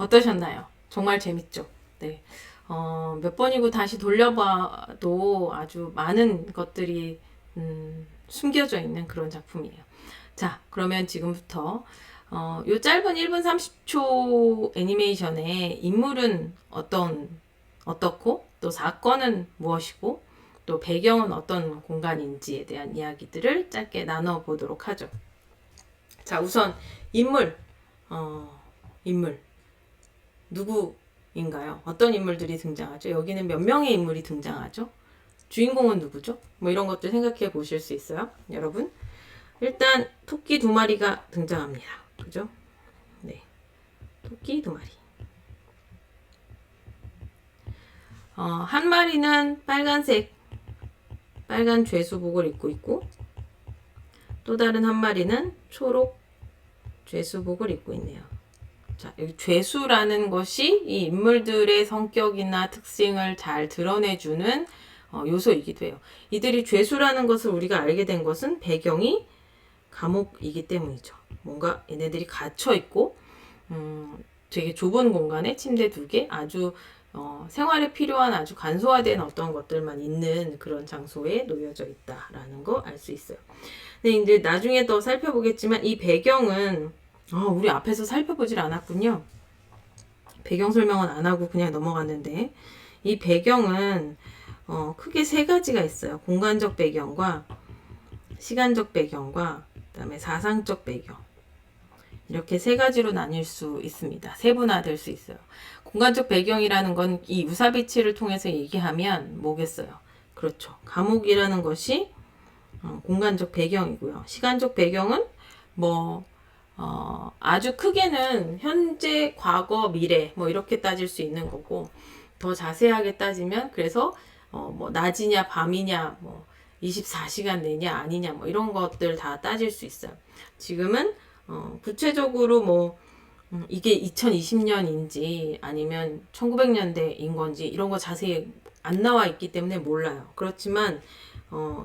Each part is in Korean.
어떠셨나요? 정말 재밌죠? 네. 몇 번이고 다시 돌려봐도 아주 많은 것들이 숨겨져 있는 그런 작품이에요. 자, 그러면 지금부터 요 짧은 1분 30초 애니메이션의 인물은 어떻고 또 사건은 무엇이고 또 배경은 어떤 공간인지에 대한 이야기들을 짧게 나눠보도록 하죠. 자, 우선 인물 누구인가요? 어떤 인물들이 등장하죠? 여기는 몇 명의 인물이 등장하죠? 주인공은 누구죠? 뭐 이런 것들 생각해 보실 수 있어요, 여러분. 일단 토끼 2마리가 등장합니다. 그죠? 네, 토끼 2마리. 한 마리는 빨간 죄수복을 입고 있고, 또 다른 한 마리는 초록 죄수복을 입고 있네요. 자, 여기 죄수라는 것이 이 인물들의 성격이나 특징을 잘 드러내주는 요소이기도 해요. 이들이 죄수라는 것을 우리가 알게 된 것은 배경이 감옥이기 때문이죠. 뭔가 얘네들이 갇혀있고 되게 좁은 공간에 침대 2개, 아주 생활에 필요한 아주 간소화된 어떤 것들만 있는 그런 장소에 놓여져 있다라는 거 알 수 있어요. 근데 이제 나중에 더 살펴보겠지만 이 배경은 우리 앞에서 살펴보질 않았군요. 배경 설명은 안 하고 그냥 넘어갔는데 이 배경은 크게 3가지가 있어요. 공간적 배경과 시간적 배경과 그다음에 사상적 배경. 이렇게 3가지로 나뉠 수 있습니다. 세분화될 수 있어요. 공간적 배경이라는 건 이 우사비치를 통해서 얘기하면 뭐겠어요? 그렇죠. 감옥이라는 것이 공간적 배경이고요. 시간적 배경은 아주 크게는 현재, 과거, 미래 뭐 이렇게 따질 수 있는 거고, 더 자세하게 따지면 그래서 낮이냐 밤이냐 24시간 내냐 아니냐 뭐 이런 것들 다 따질 수 있어요. 지금은 구체적으로 이게 2020년인지 아니면 1900년대인 건지 이런 거 자세히 안 나와 있기 때문에 몰라요. 그렇지만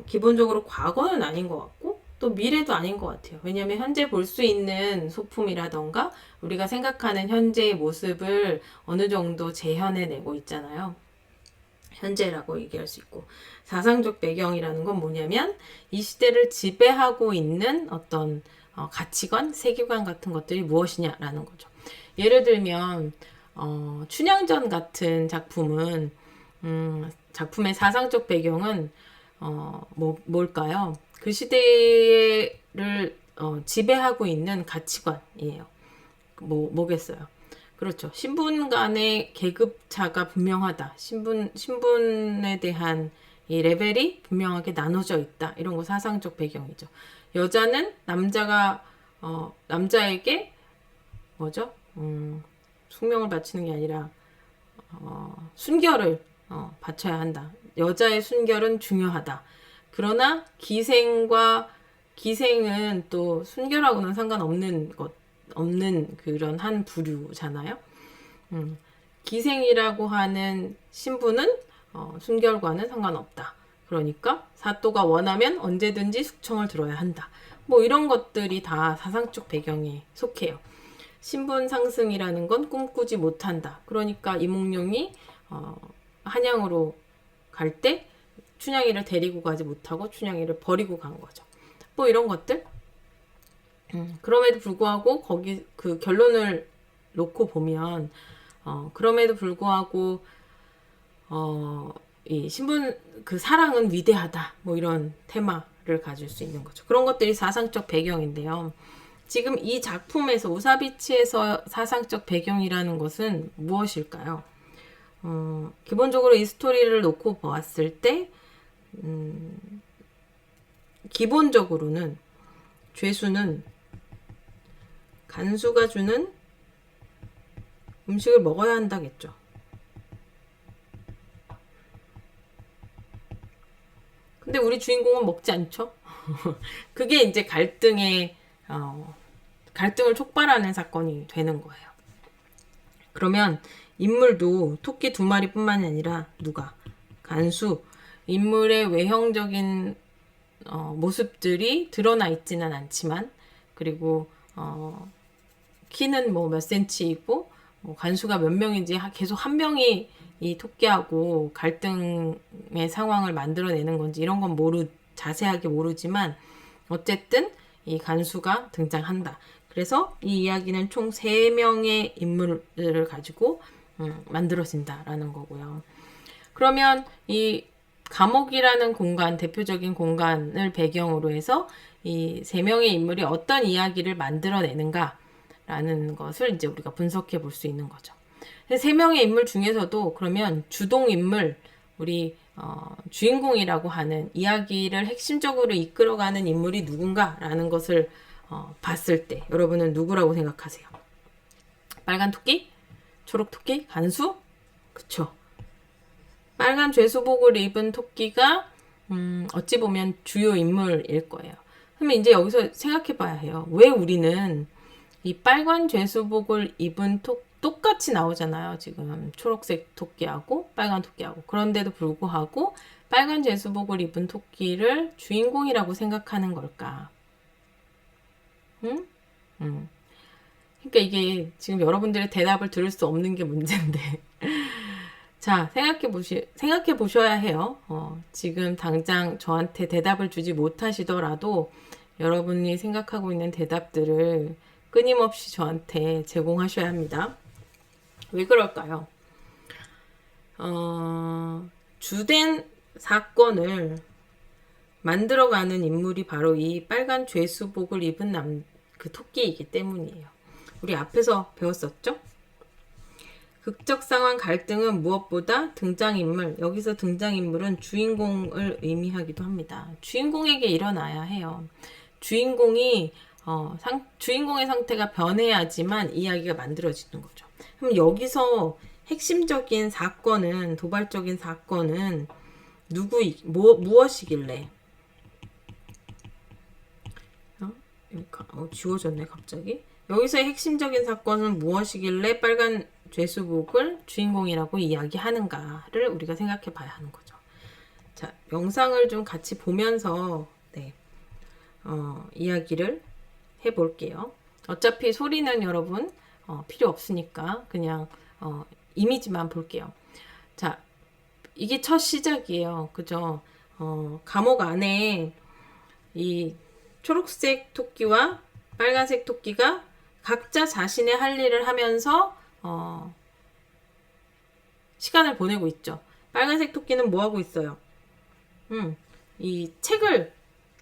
기본적으로 과거는 아닌 것 같고 또 미래도 아닌 것 같아요. 왜냐하면 현재 볼 수 있는 소품이라던가 우리가 생각하는 현재의 모습을 어느 정도 재현해내고 있잖아요. 현재라고 얘기할 수 있고, 사상적 배경이라는 건 뭐냐면 이 시대를 지배하고 있는 어떤 가치관, 세계관 같은 것들이 무엇이냐라는 거죠. 예를 들면 춘향전 같은 작품은 작품의 사상적 배경은 뭘까요? 그 시대를 지배하고 있는 가치관이에요. 뭐겠어요? 그렇죠. 신분 간의 계급차가 분명하다. 신분에 대한 이 레벨이 분명하게 나눠져 있다. 이런 거 사상적 배경이죠. 여자는 남자에게 뭐죠? 숙명을 바치는 게 아니라 순결을 바쳐야 한다. 여자의 순결은 중요하다. 그러나 기생은 또 순결하고는 상관없는 없는 그런 한 부류잖아요. 기생이라고 하는 신부는 순결과는 상관없다. 그러니까 사또가 원하면 언제든지 숙청을 들어야 한다. 뭐 이런 것들이 다 사상적 배경에 속해요. 신분 상승이라는 건 꿈꾸지 못한다. 그러니까 이몽룡이 한양으로 갈 때 춘향이를 데리고 가지 못하고 춘향이를 버리고 간 거죠. 뭐 이런 것들. 그럼에도 불구하고 거기 그 결론을 놓고 보면 그럼에도 불구하고 이 신분 그 사랑은 위대하다. 뭐 이런 테마를 가질 수 있는 거죠. 그런 것들이 사상적 배경인데요. 지금 이 작품에서 우사비치에서 사상적 배경이라는 것은 무엇일까요? 기본적으로 이 스토리를 놓고 보았을 때 기본적으로는 죄수는 간수가 주는 음식을 먹어야 한다겠죠. 근데 우리 주인공은 먹지 않죠? 그게 이제 갈등을 촉발하는 사건이 되는 거예요. 그러면 인물도 토끼 2마리뿐만이 아니라 누가? 간수. 인물의 외형적인 모습들이 드러나 있지는 않지만 그리고 키는 뭐 몇 센치이고 뭐 간수가 몇 명인지 계속 한 명이 이 토끼하고 갈등의 상황을 만들어내는 건지 이런 건 자세하게 모르지만 어쨌든 이 간수가 등장한다. 그래서 이 이야기는 총 3명의 인물을 가지고 만들어진다라는 거고요. 그러면 이 감옥이라는 공간, 대표적인 공간을 배경으로 해서 이 3명의 인물이 어떤 이야기를 만들어내는가라는 것을 이제 우리가 분석해 볼 수 있는 거죠. 3명의 인물 중에서도 그러면 주동 인물, 우리 주인공이라고 하는 이야기를 핵심적으로 이끌어가는 인물이 누군가라는 것을 봤을 때 여러분은 누구라고 생각하세요? 빨간 토끼? 초록 토끼? 간수? 그쵸? 빨간 죄수복을 입은 토끼가 어찌 보면 주요 인물일 거예요. 그러면 이제 여기서 생각해 봐야 해요. 왜 우리는 이 빨간 죄수복을 입은 똑같이 나오잖아요. 지금 초록색 토끼하고 빨간 토끼하고. 그런데도 불구하고 빨간 죄수복을 입은 토끼를 주인공이라고 생각하는 걸까? 응? 그러니까 이게 지금 여러분들의 대답을 들을 수 없는 게 문제인데. 자, 생각해 보셔야 해요. 지금 당장 저한테 대답을 주지 못하시더라도 여러분이 생각하고 있는 대답들을 끊임없이 저한테 제공하셔야 합니다. 왜 그럴까요? 주된 사건을 만들어가는 인물이 바로 이 빨간 죄수복을 입은 그 토끼이기 때문이에요. 우리 앞에서 배웠었죠? 극적 상황 갈등은 무엇보다 등장인물, 여기서 등장인물은 주인공을 의미하기도 합니다. 주인공에게 일어나야 해요. 주인공의 상태가 변해야지만 이야기가 만들어지는 거죠. 그럼 여기서 핵심적인 사건은, 도발적인 사건은 무엇이길래? 지워졌네, 갑자기. 여기서의 핵심적인 사건은 무엇이길래 빨간 죄수복을 주인공이라고 이야기하는가를 우리가 생각해 봐야 하는 거죠. 자, 영상을 좀 같이 보면서, 이야기를 해 볼게요. 어차피 소리는 여러분, 필요 없으니까 그냥, 이미지만 볼게요. 자, 이게 첫 시작이에요. 그죠? 감옥 안에 이 초록색 토끼와 빨간색 토끼가 각자 자신의 할 일을 하면서 시간을 보내고 있죠. 빨간색 토끼는 뭐 하고 있어요? 이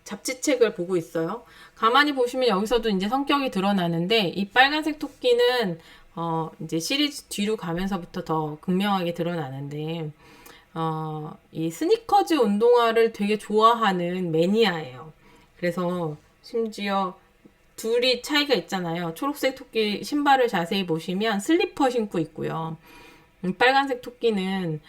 잡지책을 보고 있어요. 가만히 보시면 여기서도 이제 성격이 드러나는데 이 빨간색 토끼는 이제 시리즈 뒤로 가면서부터 더 극명하게 드러나는데 이 스니커즈 운동화를 되게 좋아하는 매니아예요. 그래서 심지어 둘이 차이가 있잖아요. 초록색 토끼 신발을 자세히 보시면 슬리퍼 신고 있고요. 빨간색 토끼는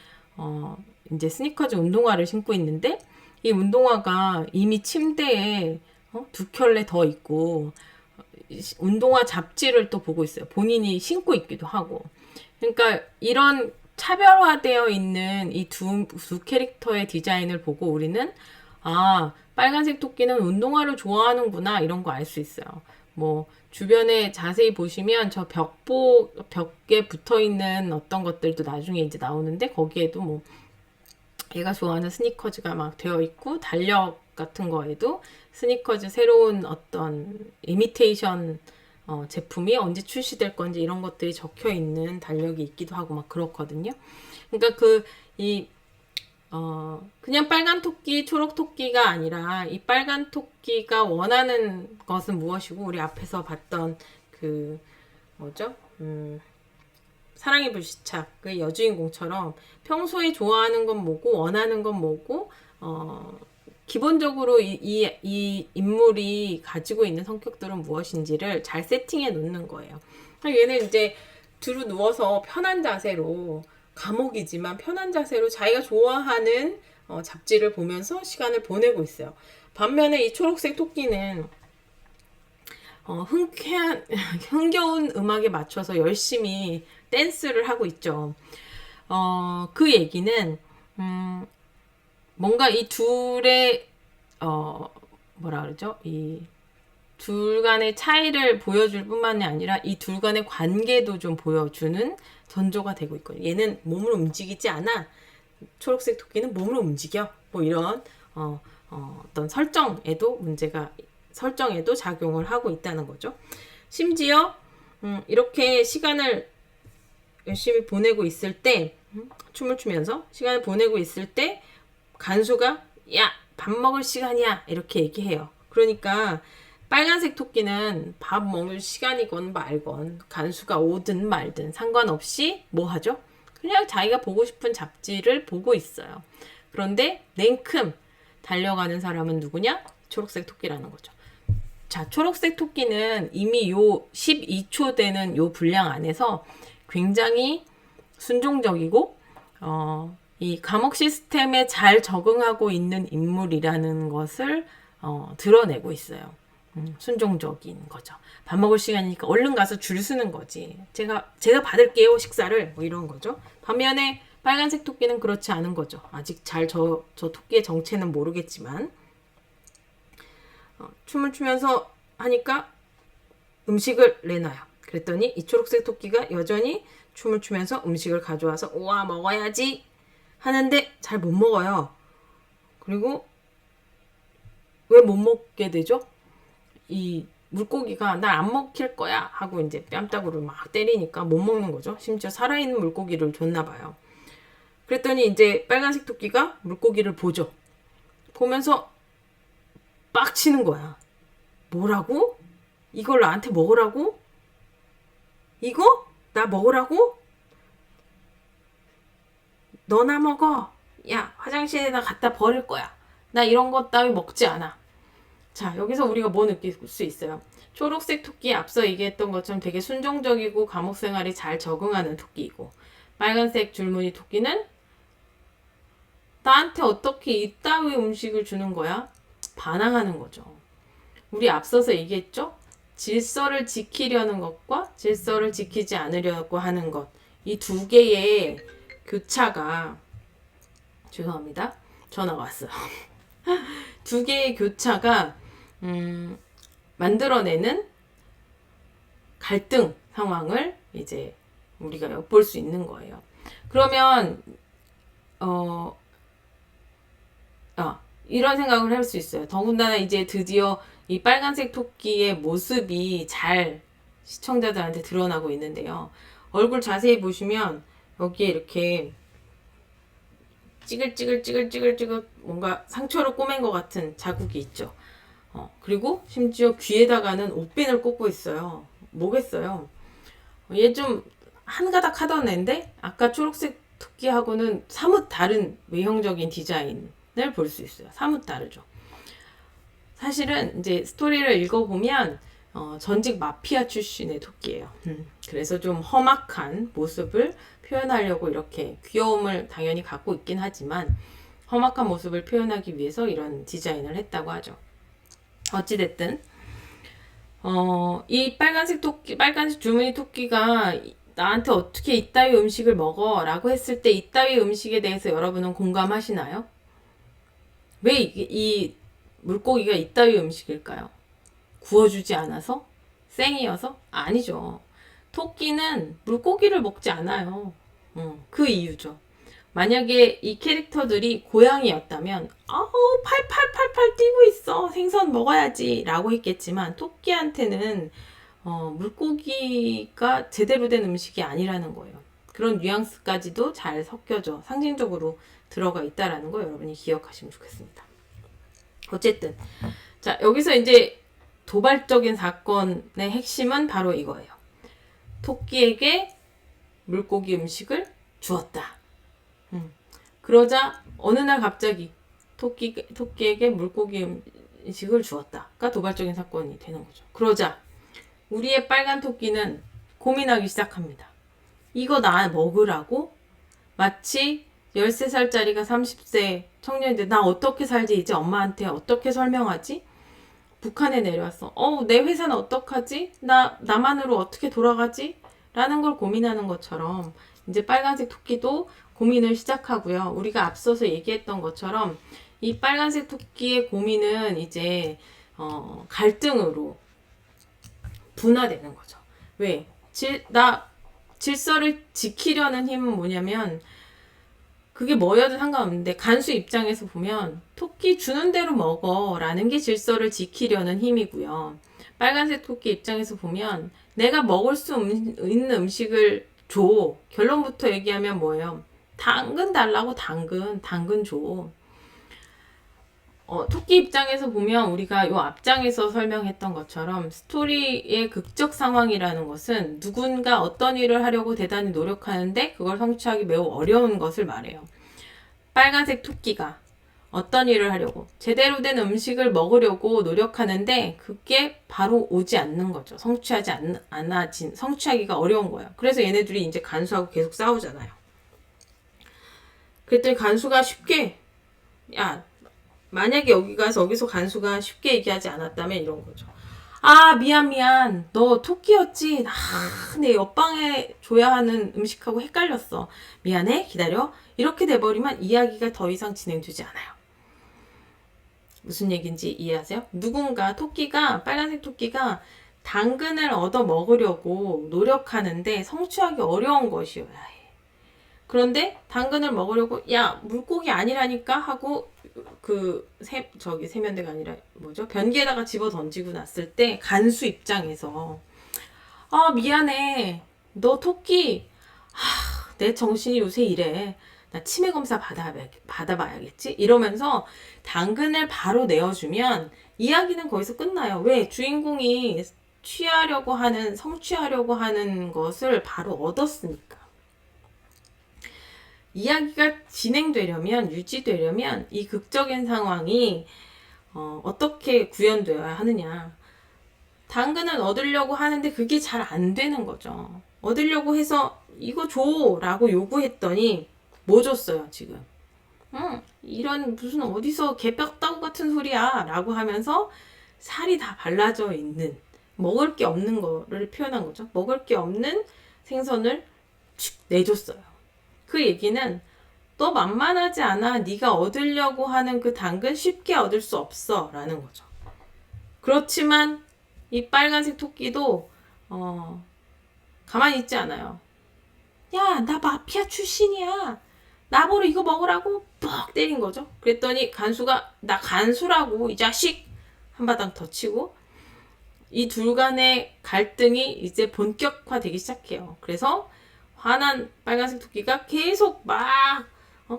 이제 스니커즈 운동화를 신고 있는데 이 운동화가 이미 침대에 2켤레 더 있고 운동화 잡지를 또 보고 있어요. 본인이 신고 있기도 하고. 그러니까 이런 차별화되어 있는 이 두 캐릭터의 디자인을 보고 우리는 아, 빨간색 토끼는 운동화를 좋아하는구나 이런 거 알 수 있어요. 뭐 주변에 자세히 보시면 저 벽에 붙어 있는 어떤 것들도 나중에 이제 나오는데 거기에도 뭐 얘가 좋아하는 스니커즈가 막 되어 있고 달력 같은 거에도 스니커즈 새로운 어떤 이미테이션 제품이 언제 출시될 건지 이런 것들이 적혀 있는 달력이 있기도 하고 막 그렇거든요. 그러니까 그냥 빨간 토끼, 초록 토끼가 아니라 이 빨간 토끼가 원하는 것은 무엇이고 우리 앞에서 봤던 그 뭐죠? 사랑의 불시착 그 여주인공처럼 평소에 좋아하는 건 뭐고 원하는 건 뭐고 기본적으로 이 인물이 가지고 있는 성격들은 무엇인지를 잘 세팅해 놓는 거예요. 얘는 이제 뒤로 누워서 편한 자세로 감옥이지만 편한 자세로 자기가 좋아하는 잡지를 보면서 시간을 보내고 있어요. 반면에 이 초록색 토끼는 흥겨운 음악에 맞춰서 열심히 댄스를 하고 있죠. 그 얘기는 뭔가 이 둘의 뭐라 그러죠? 이 둘 간의 차이를 보여줄 뿐만이 아니라 이 둘 간의 관계도 좀 보여주는 전조가 되고 있거든요. 얘는 몸을 움직이지 않아. 초록색 토끼는 몸을 움직여. 뭐 이런 어떤 설정에도 작용을 하고 있다는 거죠. 심지어 이렇게 시간을 열심히 보내고 있을 때 춤을 추면서 시간을 보내고 있을 때 간수가 야, 밥 먹을 시간이야 이렇게 얘기해요. 그러니까 빨간색 토끼는 밥 먹을 시간이건 말건 간수가 오든 말든 상관없이 뭐 하죠? 그냥 자기가 보고 싶은 잡지를 보고 있어요. 그런데 냉큼 달려가는 사람은 누구냐? 초록색 토끼라는 거죠. 자, 초록색 토끼는 이미 요 12초 되는 요 분량 안에서 굉장히 순종적이고 이 감옥 시스템에 잘 적응하고 있는 인물이라는 것을 드러내고 있어요. 순종적인 거죠. 밥 먹을 시간이니까 얼른 가서 줄 서는 거지. 제가 받을게요 식사를 뭐 이런 거죠. 반면에 빨간색 토끼는 그렇지 않은 거죠. 아직 잘 저 토끼의 정체는 모르겠지만 춤을 추면서 하니까 음식을 내놔요. 그랬더니 이 초록색 토끼가 여전히 춤을 추면서 음식을 가져와서 우와 먹어야지 하는데 잘 못 먹어요. 그리고 왜 못 먹게 되죠? 이 물고기가 날 안 먹힐 거야 하고 이제 뺨따구를 막 때리니까 못 먹는 거죠. 심지어 살아있는 물고기를 줬나 봐요. 그랬더니 이제 빨간색 토끼가 물고기를 보죠. 보면서 빡치는 거야. 뭐라고? 이걸 나한테 먹으라고? 이거? 나 먹으라고? 너나 먹어. 야, 화장실에다 갖다 버릴 거야. 나 이런 것 따위 먹지 않아. 자, 여기서 우리가 뭐 느낄 수 있어요? 초록색 토끼 앞서 얘기했던 것처럼 되게 순종적이고 감옥 생활에 잘 적응하는 토끼이고, 빨간색 줄무늬 토끼는 나한테 어떻게 이따위 음식을 주는 거야? 반항하는 거죠. 우리 앞서서 얘기했죠? 질서를 지키려는 것과 질서를 지키지 않으려고 하는 것. 이 두 개의 교차가, 죄송합니다. 전화가 왔어요. 두 개의 교차가 만들어내는 갈등 상황을 이제 우리가 엿볼 수 있는 거예요. 그러면 이런 생각을 할 수 있어요. 더군다나 이제 드디어 이 빨간색 토끼의 모습이 잘 시청자들한테 드러나고 있는데요. 얼굴 자세히 보시면 여기에 이렇게 찌글찌글 뭔가 상처로 꼬맨 것 같은 자국이 있죠. 그리고 심지어 귀에다가는 옷핀을 꽂고 있어요. 뭐겠어요? 얘 좀 한가닥 하던 애인데 아까 초록색 토끼하고는 사뭇 다른 외형적인 디자인을 볼 수 있어요. 사뭇 다르죠. 사실은 이제 스토리를 읽어보면 전직 마피아 출신의 토끼예요. 그래서 좀 험악한 모습을 표현하려고 이렇게 귀여움을 당연히 갖고 있긴 하지만 험악한 모습을 표현하기 위해서 이런 디자인을 했다고 하죠. 어찌됐든 이 빨간색 줄무늬 토끼가 나한테 어떻게 이따위 음식을 먹어? 라고 했을 때 이따위 음식에 대해서 여러분은 공감하시나요? 왜 이 물고기가 이따위 음식일까요? 구워주지 않아서? 생이어서? 아니죠. 토끼는 물고기를 먹지 않아요. 그 이유죠. 만약에 이 캐릭터들이 고양이였다면 아우 팔팔팔팔 뛰고 있어 생선 먹어야지 라고 했겠지만 토끼한테는 물고기가 제대로 된 음식이 아니라는 거예요. 그런 뉘앙스까지도 잘 섞여져 상징적으로 들어가 있다라는 거 여러분이 기억하시면 좋겠습니다. 어쨌든 자 여기서 이제 도발적인 사건의 핵심은 바로 이거예요. 토끼에게 물고기 음식을 주었다. 그러자 어느 날 갑자기 토끼에게 물고기 음식을 주었다가 도발적인 사건이 되는 거죠. 그러자 우리의 빨간 토끼는 고민하기 시작합니다. 이거 나 먹으라고? 마치 13살짜리가 30세 청년인데 나 어떻게 살지? 이제 엄마한테 어떻게 설명하지? 북한에 내려왔어. 내 회사는 어떡하지? 나만으로 어떻게 돌아가지? 라는 걸 고민하는 것처럼 이제 빨간색 토끼도 고민을 시작하고요. 우리가 앞서서 얘기했던 것처럼 이 빨간색 토끼의 고민은 이제 갈등으로 분화되는 거죠. 왜? 질서를 지키려는 힘은 뭐냐면 그게 뭐여도 상관없는데 간수 입장에서 보면 토끼 주는 대로 먹어 라는 게 질서를 지키려는 힘이고요. 빨간색 토끼 입장에서 보면 내가 먹을 수 있는 음식을 줘. 결론부터 얘기하면 뭐예요? 당근 달라고 당근 줘. 토끼 입장에서 보면 우리가 요 앞장에서 설명했던 것처럼 스토리의 극적 상황이라는 것은 누군가 어떤 일을 하려고 대단히 노력하는데 그걸 성취하기 매우 어려운 것을 말해요. 빨간색 토끼가 어떤 일을 하려고 제대로 된 음식을 먹으려고 노력하는데 그게 바로 오지 않는 거죠. 성취하기가 어려운 거예요. 그래서 얘네들이 이제 간수하고 계속 싸우잖아요. 그랬더니 간수가 쉽게 만약에 여기서 간수가 쉽게 얘기하지 않았다면 이런 거죠. 미안. 너 토끼였지? 내 옆방에 줘야 하는 음식하고 헷갈렸어. 미안해. 기다려. 이렇게 돼버리면 이야기가 더 이상 진행되지 않아요. 무슨 얘기인지 이해하세요? 빨간색 토끼가 당근을 얻어 먹으려고 노력하는데 성취하기 어려운 것이어야 해. 그런데 당근을 먹으려고 물고기 아니라니까 하고 세면대가 아니라 변기에다가 집어 던지고 났을 때 간수 입장에서 미안해. 너 토끼. 내 정신이 요새 이래. 나 치매 검사 받아봐야겠지? 이러면서 당근을 바로 내어주면 이야기는 거기서 끝나요. 왜? 주인공이 성취하려고 하는 것을 바로 얻었으니까. 이야기가 유지되려면 이 극적인 상황이 어떻게 구현되어야 하느냐. 당근을 얻으려고 하는데 그게 잘 안 되는 거죠. 얻으려고 해서 이거 줘 라고 요구했더니 뭐 줬어요 지금. 이런 무슨 어디서 개뼈다구 같은 소리야 라고 하면서 살이 다 발라져 있는 먹을 게 없는 거를 표현한 거죠. 먹을 게 없는 생선을 내줬어요. 그 얘기는 너 만만하지 않아. 네가 얻으려고 하는 그 당근 쉽게 얻을 수 없어 라는 거죠. 그렇지만 이 빨간색 토끼도 가만히 있지 않아요. 나 마피아 출신이야. 나보러 이거 먹으라고 뻑 때린 거죠. 그랬더니 간수가 나 간수라고 이 자식 한바탕 더 치고 이 둘 간의 갈등이 이제 본격화되기 시작해요. 그래서 화난 빨간색 토끼가 계속 막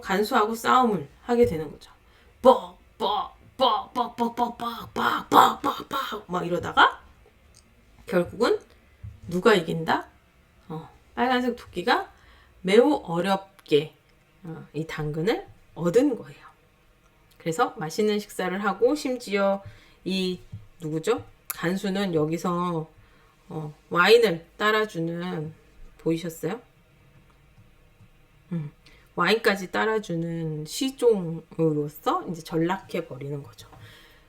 간수하고 싸움을 하게 되는 거죠. 뻑뻑뻑뻑뻑뻑뻑뻑뻑뻑뻑 막 이러다가 결국은 누가 이긴다? 빨간색 토끼가 매우 어렵게 이 당근을 얻은 거예요. 그래서 맛있는 식사를 하고 심지어 이 누구죠? 간수는 여기서 와인을 따라주는 보이셨어요? 와인까지 따라주는 시종으로서 이제 전락해 버리는 거죠.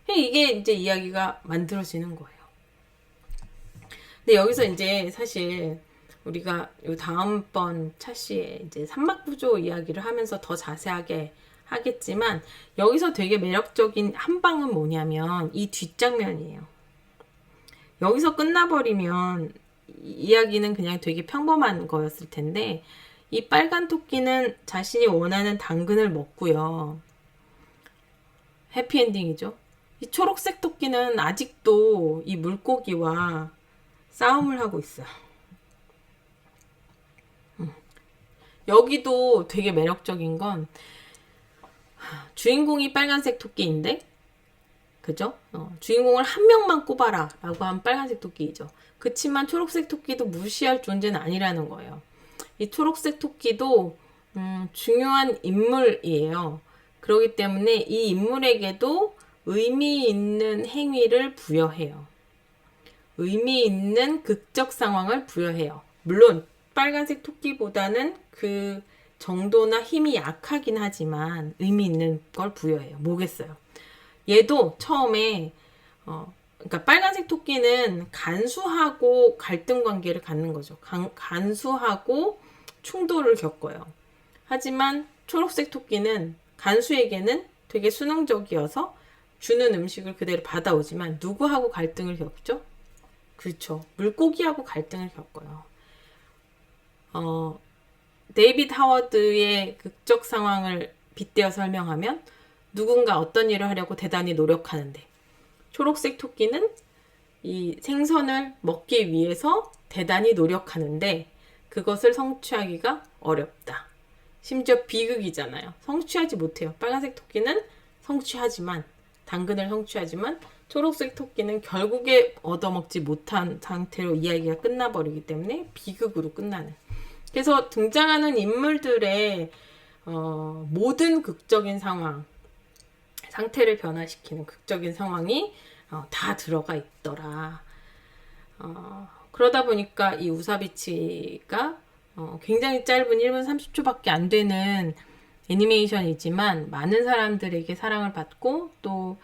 이게 이제 이야기가 만들어지는 거예요. 근데 여기서 이제 사실 우리가 요 다음번 차시에 이제 삼막 구조 이야기를 하면서 더 자세하게 하겠지만 여기서 되게 매력적인 한 방은 뭐냐면 이 뒷장면이에요. 여기서 끝나버리면 이야기는 그냥 되게 평범한 거였을 텐데 이 빨간 토끼는 자신이 원하는 당근을 먹고요. 해피엔딩이죠. 이 초록색 토끼는 아직도 이 물고기와 싸움을 하고 있어요. 여기도 되게 매력적인 건 주인공이 빨간색 토끼인데 그죠? 주인공을 한 명만 꼽아라 라고 한 빨간색 토끼이죠. 그치만 초록색 토끼도 무시할 존재는 아니라는 거예요. 이 초록색 토끼도 중요한 인물이에요. 그렇기 때문에 이 인물에게도 의미 있는 행위를 부여해요. 의미 있는 극적 상황을 부여해요. 물론 빨간색 토끼보다는 그 정도나 힘이 약하긴 하지만 의미 있는 걸 부여해요. 뭐겠어요? 얘도 처음에 그러니까 빨간색 토끼는 간수하고 갈등 관계를 갖는 거죠. 간수하고 충돌을 겪어요. 하지만 초록색 토끼는 간수에게는 되게 순응적이어서 주는 음식을 그대로 받아오지만 누구하고 갈등을 겪죠? 그렇죠. 물고기하고 갈등을 겪어요. 데이비드 하워드의 극적 상황을 빗대어 설명하면 누군가 어떤 일을 하려고 대단히 노력하는데 초록색 토끼는 이 생선을 먹기 위해서 대단히 노력하는데 그것을 성취하기가 어렵다. 심지어 비극이잖아요. 성취하지 못해요. 빨간색 토끼는 성취하지만 당근을 성취하지만 초록색 토끼는 결국에 얻어먹지 못한 상태로 이야기가 끝나버리기 때문에 비극으로 끝나는. 그래서 등장하는 인물들의 모든 극적인 상황, 상태를 변화시키는 극적인 상황이 다 들어가 있더라. 그러다 보니까 이 우사비치가 굉장히 짧은 1분 30초밖에 안 되는 애니메이션이지만 많은 사람들에게 사랑을 받고 또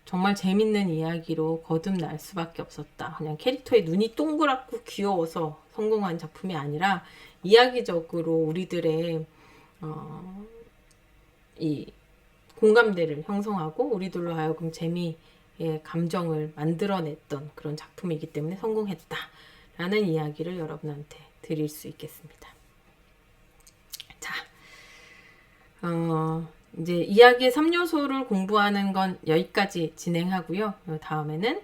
정말 재밌는 이야기로 거듭날 수밖에 없었다. 그냥 캐릭터의 눈이 동그랗고 귀여워서 성공한 작품이 아니라 이야기적으로 우리들의 이 공감대를 형성하고 우리들로 하여금 재미의 감정을 만들어냈던 그런 작품이기 때문에 성공했다라는 이야기를 여러분한테 드릴 수 있겠습니다. 자, 이제 이야기의 3요소를 공부하는 건 여기까지 진행하고요. 다음에는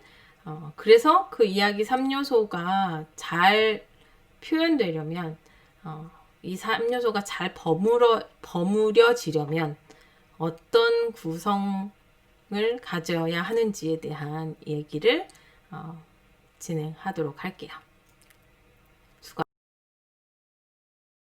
그래서 그 이야기 3요소가 잘 표현되려면 이 3요소가 잘 버무려지려면 어떤 구성을 가져야 하는지에 대한 얘기를 진행하도록 할게요.